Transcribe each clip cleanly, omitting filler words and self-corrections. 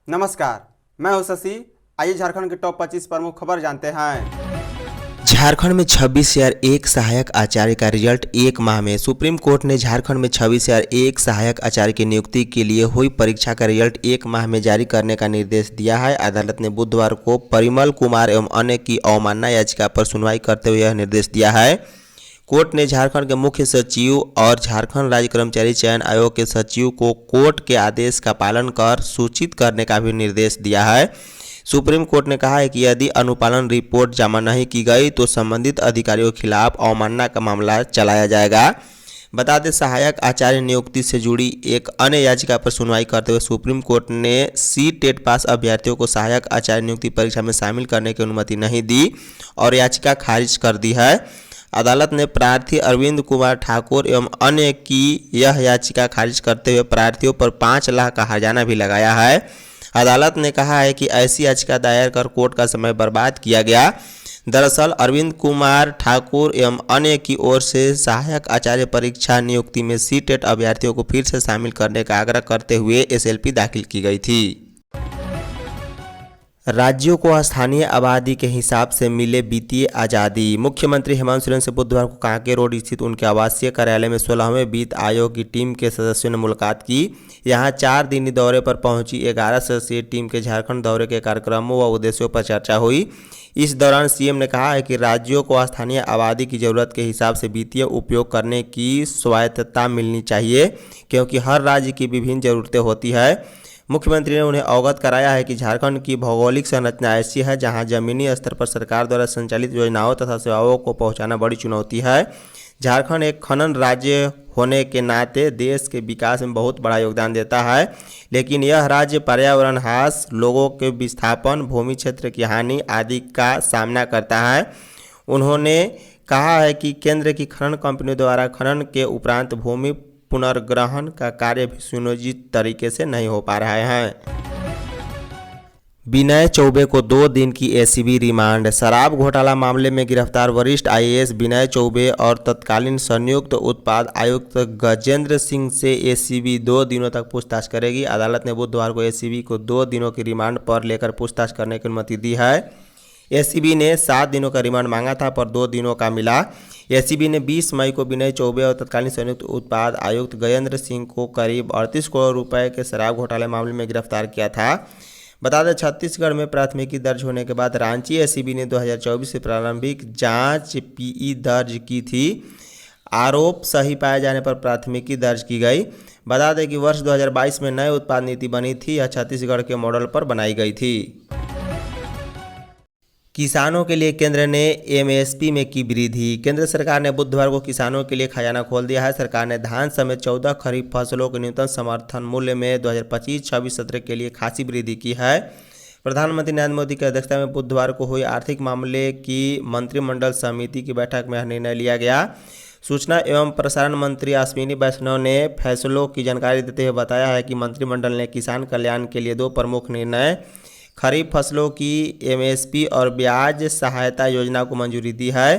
नमस्कार, मैं हूं शशि। आइए झारखंड के टॉप 25 प्रमुख खबर जानते हैं। झारखंड में 26,001 सहायक आचार्य का रिजल्ट एक माह में। सुप्रीम कोर्ट ने झारखंड में 26,001 सहायक आचार्य की नियुक्ति के लिए हुई परीक्षा का रिजल्ट एक माह में जारी करने का निर्देश दिया है। अदालत ने बुधवार को परिमल कुमार एवं अन्य की अवमानना याचिका पर सुनवाई करते हुए यह निर्देश दिया है। कोर्ट ने झारखंड के मुख्य सचिव और झारखंड राज्य कर्मचारी चयन आयोग के सचिव को कोर्ट के आदेश का पालन कर सूचित करने का भी निर्देश दिया है। सुप्रीम कोर्ट ने कहा है कि यदि अनुपालन रिपोर्ट जमा नहीं की गई तो संबंधित अधिकारियों के खिलाफ अवमानना का मामला चलाया जाएगा। बता दें, सहायक आचार्य नियुक्ति से जुड़ी एक अन्य याचिका पर सुनवाई करते हुए सुप्रीम कोर्ट ने सी-टेट पास अभ्यर्थियों को सहायक आचार्य नियुक्ति परीक्षा में शामिल करने की अनुमति नहीं दी और याचिका खारिज कर दी है। अदालत ने प्रार्थी अरविंद कुमार ठाकुर एवं अन्य की यह याचिका खारिज करते हुए प्रार्थियों पर 5 लाख का हर्जाना भी लगाया है। अदालत ने कहा है कि ऐसी याचिका दायर कर कोर्ट का समय बर्बाद किया गया। दरअसल अरविंद कुमार ठाकुर एवं अन्य की ओर से सहायक आचार्य परीक्षा नियुक्ति में सी-टेट अभ्यर्थियों को फिर से शामिल करने का आग्रह करते हुए एसएलपी दाखिल की गई थी। राज्यों को स्थानीय आबादी के हिसाब से मिले वित्तीय आज़ादी। मुख्यमंत्री हेमंत सोरेन से बुधवार को कांके रोड स्थित उनके आवासीय कार्यालय में 16वें वित्त आयोग की टीम के सदस्यों ने मुलाकात की। यहां 4 दिनी दौरे पर पहुंची 11 सदस्यीय टीम के झारखंड दौरे के कार्यक्रमों व उद्देश्यों पर चर्चा हुई। इस दौरान सीएम ने कहा है कि राज्यों को स्थानीय आबादी की ज़रूरत के हिसाब से वित्तीय उपयोग करने की स्वायत्तता मिलनी चाहिए, क्योंकि हर राज्य की विभिन्न ज़रूरतें होती है। मुख्यमंत्री ने उन्हें अवगत कराया है कि झारखंड की भौगोलिक संरचना ऐसी है जहां जमीनी स्तर पर सरकार द्वारा संचालित योजनाओं तथा सेवाओं को पहुंचाना बड़ी चुनौती है। झारखंड एक खनन राज्य होने के नाते देश के विकास में बहुत बड़ा योगदान देता है, लेकिन यह राज्य पर्यावरण ह्रास, लोगों के विस्थापन, भूमि क्षेत्र की हानि आदि का सामना करता है। उन्होंने कहा है कि केंद्र की खनन कंपनियों द्वारा खनन के उपरांत भूमि पुनर्ग्रहण का कार्य भी सुनियोजित तरीके से नहीं हो पा रहा है। विनय चौबे को 2 दिन की एसीबी रिमांड। शराब घोटाला मामले में गिरफ्तार वरिष्ठ आईएएस विनय चौबे और तत्कालीन संयुक्त उत्पाद आयुक्त गजेंद्र सिंह से एसीबी 2 दिनों तक पूछताछ करेगी। अदालत ने बुधवार को एसीबी को 2 दिनों की रिमांड पर लेकर पूछताछ करने की अनुमति दी है। एसीबी ने 7 दिनों का रिमांड मांगा था पर 2 दिनों का मिला। एसीबी ने 20 मई को विनय चौबे और तत्कालीन संयुक्त उत्पाद आयुक्त गजेंद्र सिंह को करीब 38 करोड़ रुपए के शराब घोटाले मामले में गिरफ्तार किया था। बता दें, छत्तीसगढ़ में प्राथमिकी दर्ज होने के बाद रांची एसीबी ने 2024 से प्रारंभिक जांच पीई दर्ज की थी। आरोप सही पाए जाने पर प्राथमिकी दर्ज की गई। बता दें कि वर्ष 2022 में नए उत्पाद नीति बनी थी। यह छत्तीसगढ़ के मॉडल पर बनाई गई थी। किसानों के लिए केंद्र ने एमएसपी में की वृद्धि। केंद्र सरकार ने बुधवार को किसानों के लिए खजाना खोल दिया है। सरकार ने धान समेत 14 खरीफ फसलों के न्यूनतम समर्थन मूल्य में 2025-26 सत्र के लिए खासी वृद्धि की है। प्रधानमंत्री नरेंद्र मोदी की अध्यक्षता में बुधवार को हुई आर्थिक मामले की मंत्रिमंडल समिति की बैठक में यह निर्णय लिया गया। सूचना एवं प्रसारण मंत्री अश्विनी वैष्णव ने फैसलों की जानकारी देते हुए बताया है कि मंत्रिमंडल ने किसान कल्याण के लिए 2 प्रमुख निर्णय, खरीफ फसलों की एमएसपी और ब्याज सहायता योजना को मंजूरी दी है।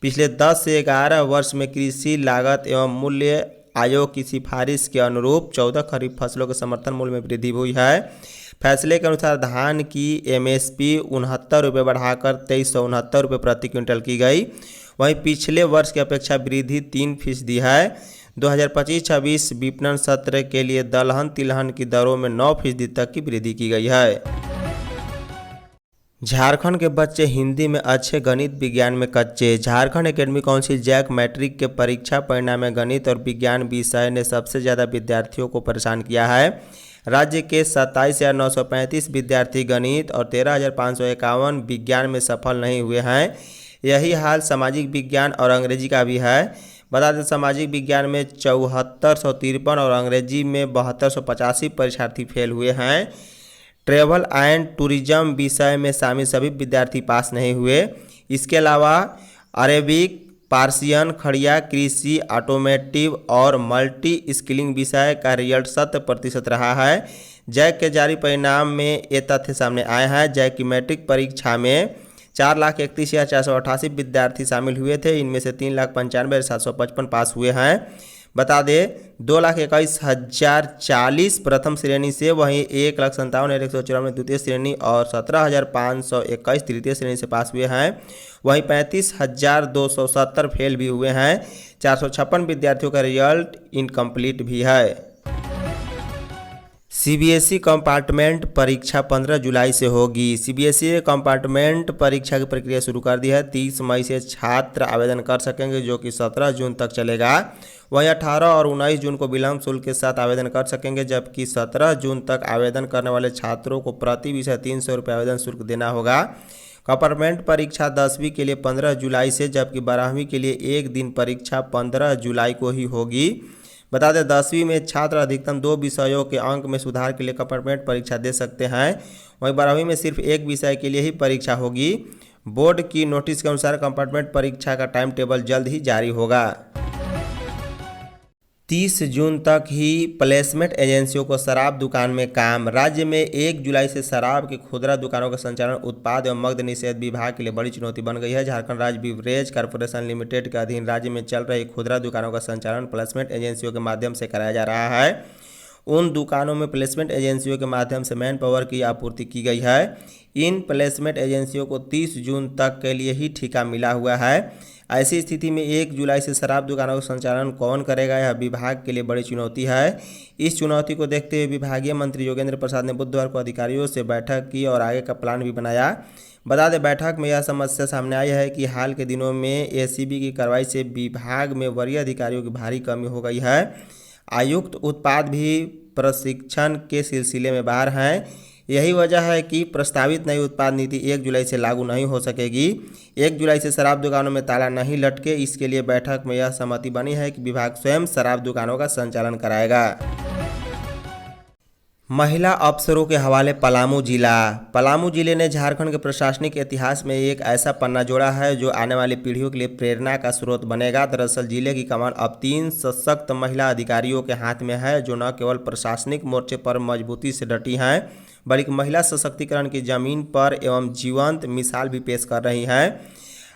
पिछले 10 से 11 वर्ष में कृषि लागत एवं मूल्य आयोग की सिफारिश के अनुरूप 14 खरीफ फसलों के समर्थन मूल्य में वृद्धि हुई है। फैसले के अनुसार धान की एमएसपी 69 रुपये बढ़ाकर 2369 रुपये प्रति क्विंटल की गई। वहीं पिछले वर्ष की अपेक्षा वृद्धि 3% है। 2025-26 विपणन सत्र के लिए दलहन तिलहन की दरों में 9% तक की वृद्धि की गई है। झारखंड के बच्चे हिंदी में अच्छे, गणित विज्ञान में कच्चे। Jharkhand academic council JAC matric के परीक्षा परिणाम में गणित और विज्ञान विषय ने सबसे ज़्यादा विद्यार्थियों को परेशान किया है। राज्य के 27,935 विद्यार्थी गणित और 13,551 विज्ञान में सफल नहीं हुए हैं। यही हाल सामाजिक विज्ञान और अंग्रेजी का भी है। बता दें, सामाजिक विज्ञान में 7453 और अंग्रेजी में 7285 परीक्षार्थी फेल हुए हैं। ट्रैवल एंड टूरिज्म विषय में शामिल सभी विद्यार्थी पास नहीं हुए। इसके अलावा अरेबिक, पार्सियन, खड़िया, कृषि, ऑटोमेटिव और मल्टी स्किलिंग विषय का रिजल्ट 100% रहा है। जैक के जारी परिणाम में ये तथ्य सामने आए हैं। जैक की मैट्रिक परीक्षा में 4,31,488 विद्यार्थी शामिल हुए थे। इनमें से 3,95,755 पास हुए हैं। बता दें 2,21,040 प्रथम श्रेणी से, वहीं 1,57,194 द्वितीय श्रेणी और 17,521 तृतीय श्रेणी से पास हुए हैं। वहीं 35,270 फेल भी हुए हैं। 456 विद्यार्थियों का रिजल्ट इनकम्प्लीट भी है। सीबीएसई कंपार्टमेंट परीक्षा 15 जुलाई से होगी। सीबीएसई ने कंपार्टमेंट परीक्षा की प्रक्रिया शुरू कर दी है। 30 मई से छात्र आवेदन कर सकेंगे, जो कि 17 जून तक चलेगा। वहीं 18 और 19 जून को विलंब शुल्क के साथ आवेदन कर सकेंगे, जबकि 17 जून तक आवेदन करने वाले छात्रों को प्रति विषय 300 रुपये आवेदन शुल्क देना होगा। कंपार्टमेंट परीक्षा 10वीं के लिए 15 जुलाई से, जबकि 12वीं के लिए एक दिन परीक्षा 15 जुलाई को ही होगी। बता दें 10वीं में छात्र अधिकतम 2 विषयों के अंक में सुधार के लिए कंपार्टमेंट परीक्षा दे सकते हैं। वहीं 12वीं में सिर्फ एक विषय के लिए ही परीक्षा होगी। बोर्ड की नोटिस के अनुसार कंपार्टमेंट परीक्षा का टाइम टेबल जल्द ही जारी होगा। 30 जून तक ही प्लेसमेंट एजेंसियों को शराब दुकान में काम। राज्य में 1 जुलाई से शराब की खुदरा दुकानों का संचालन उत्पाद एवं मद्य निषेध विभाग के लिए बड़ी चुनौती बन गई है। झारखंड राज्य बीवरेज कॉर्पोरेशन लिमिटेड के अधीन राज्य में चल रही खुदरा दुकानों का संचालन प्लेसमेंट एजेंसियों के माध्यम से कराया जा रहा है। उन दुकानों में प्लेसमेंट एजेंसियों के माध्यम से मैन पावर की आपूर्ति की गई है। इन प्लेसमेंट एजेंसियों को 30 जून तक के लिए ही ठेका मिला हुआ है। ऐसी स्थिति में 1 जुलाई से शराब दुकानों का संचालन कौन करेगा, यह विभाग के लिए बड़ी चुनौती है। इस चुनौती को देखते हुए विभागीय मंत्री योगेंद्र प्रसाद ने बुधवार को अधिकारियों से बैठक की और आगे का प्लान भी बनाया। बता दें बैठक में यह समस्या सामने आई है कि हाल के दिनों में एसीबी की कार्रवाई से विभाग में वरीय अधिकारियों की भारी कमी हो गई है। आयुक्त उत्पाद भी प्रशिक्षण के सिलसिले में बाहर हैं। यही वजह है कि प्रस्तावित नई उत्पाद नीति 1 जुलाई से लागू नहीं हो सकेगी। 1 जुलाई से शराब दुकानों में ताला नहीं लटके, इसके लिए बैठक में यह सहमति बनी है कि विभाग स्वयं शराब दुकानों का संचालन कराएगा। महिला अफसरों के हवाले पलामू जिले ने झारखंड के प्रशासनिक इतिहास में एक ऐसा पन्ना जोड़ा है जो आने वाली पीढ़ियों के लिए प्रेरणा का स्रोत बनेगा। दरअसल जिले की कमान अब 3 सशक्त महिला अधिकारियों के हाथ में है, जो न केवल प्रशासनिक मोर्चे पर मजबूती से डटी हैं, बल्कि महिला सशक्तिकरण की जमीन पर एवं जीवंत मिसाल भी पेश कर रही हैं।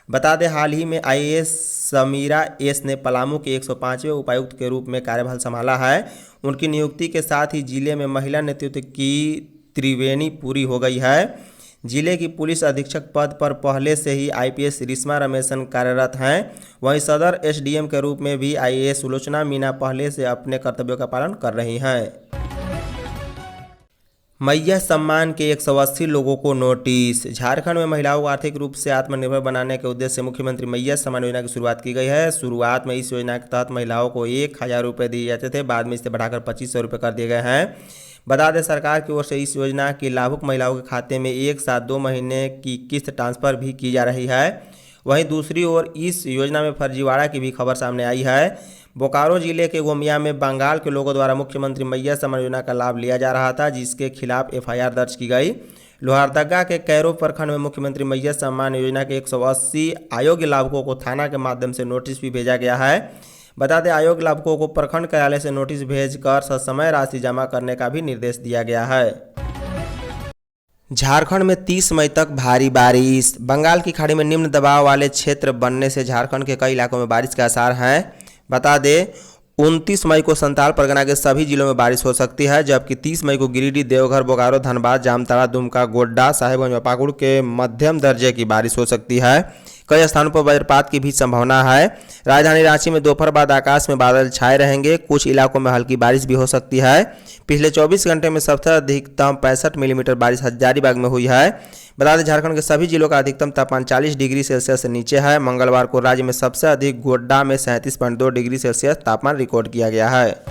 बता दें हाल ही में आईएएस समीरा एस ने पलामू के 105वें उपायुक्त के रूप में कार्यभार संभाला है। उनकी नियुक्ति के साथ ही जिले में महिला नेतृत्व की त्रिवेणी पूरी हो गई है। जिले की पुलिस अधीक्षक पद पर पहले से ही आईपीएस रिश्मा रमेशन कार्यरत हैं। वहीं सदर एसडीएम के रूप में भी आईएएस सुलोचना मीना पहले से अपने कर्तव्यों का पालन कर रही हैं। मैया सम्मान के 180 लोगों को नोटिस। झारखंड में महिलाओं को आर्थिक रूप से आत्मनिर्भर बनाने के उद्देश्य से मुख्यमंत्री मैया सम्मान योजना की शुरुआत की गई है। शुरुआत में इस योजना के तहत महिलाओं को 1,000 रुपये दिए जाते थे, बाद में इसे बढ़ाकर 2,500 रुपये कर दिए गए हैं। बता दें सरकार की ओर से इस योजना की लाभुक महिलाओं के खाते में एक साथ 2 महीने की किस्त ट्रांसफर भी की जा रही है। वहीं दूसरी ओर इस योजना में फर्जीवाड़ा की भी खबर सामने आई है। बोकारो जिले के गोमिया में बंगाल के लोगों द्वारा मुख्यमंत्री मैया सम्मान योजना का लाभ लिया जा रहा था, जिसके खिलाफ एफआईआर दर्ज की गई। लोहारदगा के कैरो प्रखंड में मुख्यमंत्री मैया सम्मान योजना के 180 अयोग्य लाभुकों को थाना के माध्यम से नोटिस भी भेजा गया है। बता दें अयोग्य लाभुकों को प्रखंड कार्यालय से नोटिस भेजकर ससमय राशि जमा करने का भी निर्देश दिया गया है। झारखंड में 30 मई तक भारी बारिश। बंगाल की खाड़ी में निम्न दबाव वाले क्षेत्र बनने से झारखंड के कई इलाकों में बारिश के आसार हैं। बता दें 29 मई को संताल परगना के सभी जिलों में बारिश हो सकती है, जबकि 30 मई को गिरिडीह, देवघर, बोकारो, धनबाद, जामताड़ा, दुमका, गोड्डा, साहेबगंज व पाकुड़ के मध्यम दर्जे की बारिश हो सकती है। कई स्थानों पर वज्रपात की भी संभावना है। राजधानी रांची में दोपहर बाद आकाश में बादल छाए रहेंगे। कुछ इलाकों में हल्की बारिश भी हो सकती है। पिछले 24 घंटे में सबसे अधिकतम 65 मिलीमीटर बारिश हजारीबाग में हुई है। बता दें झारखंड के सभी जिलों का अधिकतम तापमान 40 डिग्री सेल्सियस से नीचे है। मंगलवार को राज्य में सबसे अधिक गोड्डा में 37.2 डिग्री सेल्सियस तापमान रिकॉर्ड किया गया है।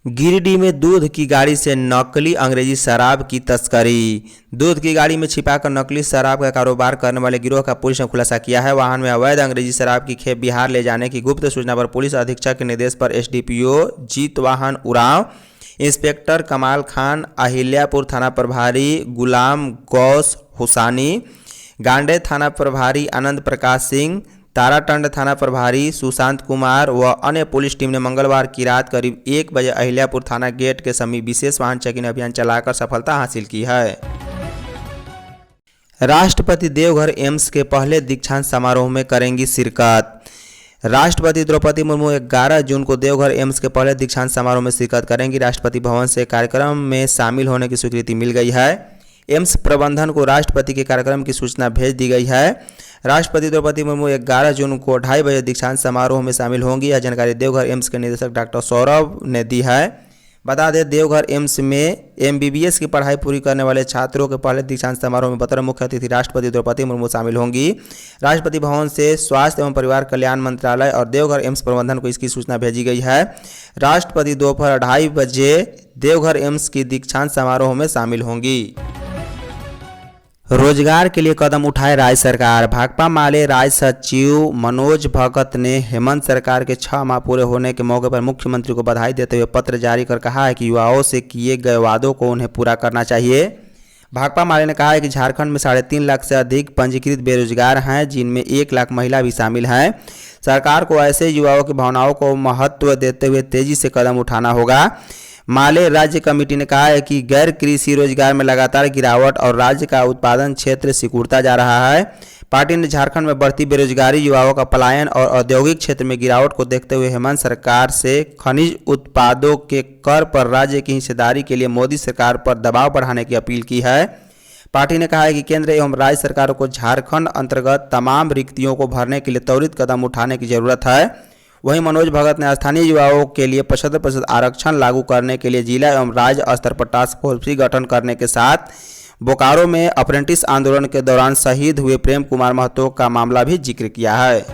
गिरिडीह में दूध की गाड़ी से नकली अंग्रेजी शराब की तस्करी। दूध की गाड़ी में छिपाकर नकली शराब का कारोबार करने वाले गिरोह का पुलिस ने खुलासा किया है। वाहन में अवैध अंग्रेजी शराब की खेप बिहार ले जाने की गुप्त सूचना पर पुलिस अधीक्षक के निर्देश पर एसडीपीओ जीत वाहन उरांव, इंस्पेक्टर कमाल खान, अहिल्यापुर थाना प्रभारी गुलाम गौस हुसानी, गांडे थाना प्रभारी आनंद प्रकाश सिंह, ताराटंड थाना प्रभारी सुशांत कुमार व अन्य पुलिस टीम ने मंगलवार की रात करीब 1 बजे अहिल्यापुर थाना गेट के समीप विशेष वाहन चेकिंग अभियान चलाकर सफलता हासिल की है। राष्ट्रपति देवघर एम्स के पहले दीक्षांत समारोह में करेंगी शिरकत। राष्ट्रपति द्रौपदी मुर्मू 11 जून को देवघर एम्स के पहले दीक्षांत समारोह में शिरकत करेंगी। राष्ट्रपति भवन से कार्यक्रम में शामिल होने की स्वीकृति मिल गई है। एम्स प्रबंधन को राष्ट्रपति के कार्यक्रम की सूचना भेज दी गई है। राष्ट्रपति द्रौपदी मुर्मू 11 जून को 2:30 बजे दीक्षांत समारोह में शामिल होंगी। यह जानकारी देवघर एम्स के निदेशक डॉक्टर सौरभ ने दी है। बता दें, देवघर एम्स में MBBS की पढ़ाई पूरी करने वाले छात्रों के पहले दीक्षांत समारोह में बतौर मुख्य अतिथि राष्ट्रपति द्रौपदी मुर्मू शामिल होंगी। राष्ट्रपति भवन से स्वास्थ्य एवं परिवार कल्याण मंत्रालय और देवघर एम्स प्रबंधन को इसकी सूचना भेजी गई है। राष्ट्रपति दोपहर 2:30 बजे देवघर एम्स की दीक्षांत समारोह में शामिल होंगी। रोजगार के लिए कदम उठाए राज्य सरकार। भाकपा माले राज्य सचिव मनोज भगत ने हेमंत सरकार के 6 माह पूरे होने के मौके पर मुख्यमंत्री को बधाई देते हुए पत्र जारी कर कहा है कि युवाओं से किए गए वादों को उन्हें पूरा करना चाहिए। भाकपा माले ने कहा है कि झारखंड में 3.5 लाख से अधिक पंजीकृत बेरोजगार हैं, जिनमें 1 लाख महिला भी शामिल हैं। सरकार को ऐसे युवाओं की भावनाओं को महत्व देते हुए तेजी से कदम उठाना होगा। माले राज्य कमेटी ने कहा है कि गैर कृषि रोजगार में लगातार गिरावट और राज्य का उत्पादन क्षेत्र सिकुड़ता जा रहा है। पार्टी ने झारखंड में बढ़ती बेरोजगारी, युवाओं का पलायन और औद्योगिक क्षेत्र में गिरावट को देखते हुए हेमंत सरकार से खनिज उत्पादों के कर पर राज्य की हिस्सेदारी के लिए मोदी सरकार पर दबाव बढ़ाने की अपील की है। पार्टी ने कहा है कि केंद्र एवं राज्य सरकारों को झारखंड अंतर्गत तमाम रिक्तियों को भरने के लिए त्वरित कदम उठाने की जरूरत है। वहीं मनोज भगत ने स्थानीय युवाओं के लिए 75% आरक्षण लागू करने के लिए जिला एवं राज्य स्तर पर टास्क फोर्स भी गठन करने के साथ बोकारो में अप्रेंटिस आंदोलन के दौरान शहीद हुए प्रेम कुमार महतो का मामला भी जिक्र किया है।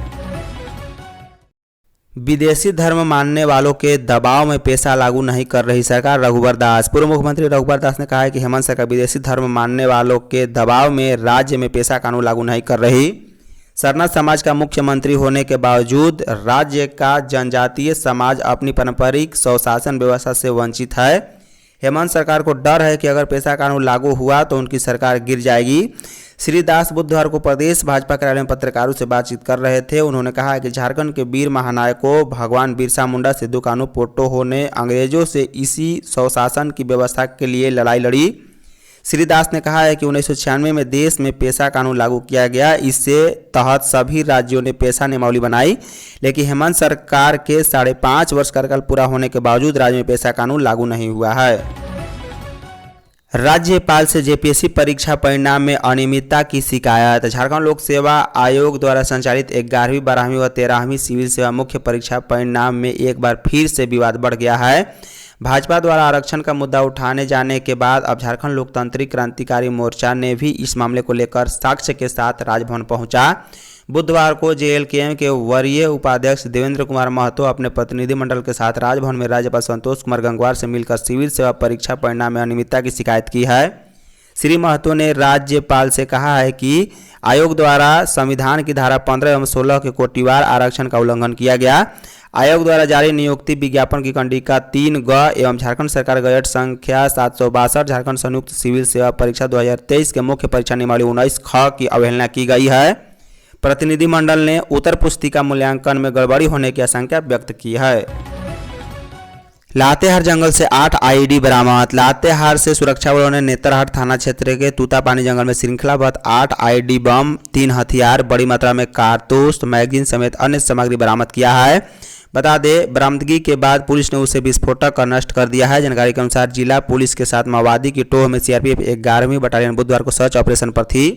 विदेशी धर्म मानने वालों के दबाव में पेशा लागू नहीं कर रही सरकार। रघुवर दास। पूर्व मुख्यमंत्री रघुवर दास ने कहा है कि हेमंत सरकार विदेशी धर्म मानने वालों के दबाव में राज्य में पेशा कानून लागू नहीं कर रही। सरना समाज का मुख्यमंत्री होने के बावजूद राज्य का जनजातीय समाज अपनी पारंपरिक स्वशासन व्यवस्था से वंचित है। हेमंत सरकार को डर है कि अगर पेशा कानून लागू हुआ तो उनकी सरकार गिर जाएगी। श्री दास बुधवार को प्रदेश भाजपा कार्यालय में पत्रकारों से बातचीत कर रहे थे। उन्होंने कहा है कि झारखंड के वीर महानायकों भगवान बिरसा मुंडा, सिद्धू कान्हू पोटो ने अंग्रेजों से इसी स्वशासन की व्यवस्था के लिए लड़ाई लड़ी। श्री दास ने कहा है कि 1996 में देश में पेशा कानून लागू किया गया। इससे तहत सभी राज्यों ने पेशा नियमावली बनाई, लेकिन हेमंत सरकार के 5.5 वर्ष कार्यकाल पूरा होने के बावजूद राज्य में पेशा कानून लागू नहीं हुआ है। राज्यपाल से जेपीएससी परीक्षा परिणाम में अनियमितता की शिकायत। झारखंड लोक सेवा आयोग द्वारा संचालित 11वीं, 12वीं व 13वीं सिविल सेवा मुख्य परीक्षा परिणाम में एक बार फिर से विवाद बढ़ गया है। भाजपा द्वारा आरक्षण का मुद्दा उठाने जाने के बाद अब झारखंड लोकतांत्रिक क्रांतिकारी मोर्चा ने भी इस मामले को लेकर साक्ष्य के साथ राजभवन पहुंचा। बुधवार को JLKM के वरीय उपाध्यक्ष देवेंद्र कुमार महतो अपने प्रतिनिधिमंडल के साथ राजभवन में राज्यपाल संतोष कुमार गंगवार से मिलकर सिविल सेवा परीक्षा परिणाम में अनियमितता की शिकायत की है। श्री महतो ने राज्यपाल से कहा है कि आयोग द्वारा संविधान की धारा 15 एवं 16 के कोटिवार आरक्षण का उल्लंघन किया गया। आयोग द्वारा जारी नियुक्ति विज्ञापन की कंडिका 3 एवं झारखंड सरकार गजट संख्या 762 झारखंड संयुक्त सिविल सेवा परीक्षा 2023 के मुख्य परीक्षा नियमावली 19 ख की अवहेलना की गई है। प्रतिनिधिमंडल ने उत्तर पुस्तिका मूल्यांकन में गड़बड़ी होने की आशंका व्यक्त की है। लातेहार जंगल से 8 IED बरामद। लातेहार से सुरक्षा बलों ने नेतरहाट थाना क्षेत्र के तूतापानी जंगल में श्रृंखलाबद्ध 8 IED बम, 3 हथियार, बड़ी मात्रा में कारतूस, मैगजीन समेत अन्य सामग्री बरामद किया है। बता दें, बरामदगी के बाद पुलिस ने उसे विस्फोटक कर नष्ट कर दिया है। जानकारी के अनुसार जिला पुलिस के साथ माओवादी की टोह में CRPF 11वीं बटालियन बुधवार को सर्च ऑपरेशन पर थी।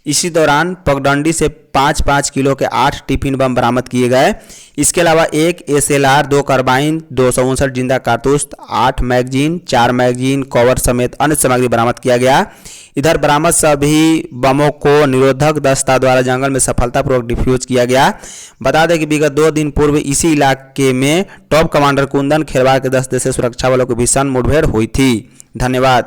इसी दौरान पगडंडी से 5-5 किलो के 8 टिफिन बम बरामद किए गए। इसके अलावा 1 SLR, 2 कार्बाइन, 259 जिंदा कारतूस, 8 मैगजीन, 4 मैगजीन कवर समेत अन्य सामग्री बरामद किया गया। इधर बरामद सभी बमों को निरोधक दस्ता द्वारा जंगल में सफलतापूर्वक डिफ्यूज किया गया। बता दें कि विगत 2 दिन पूर्व इसी इलाके में टॉप कमांडर कुंदन खेरवार के दस्ते से सुरक्षा बलों की भीषण मुठभेड़ हुई थी। धन्यवाद।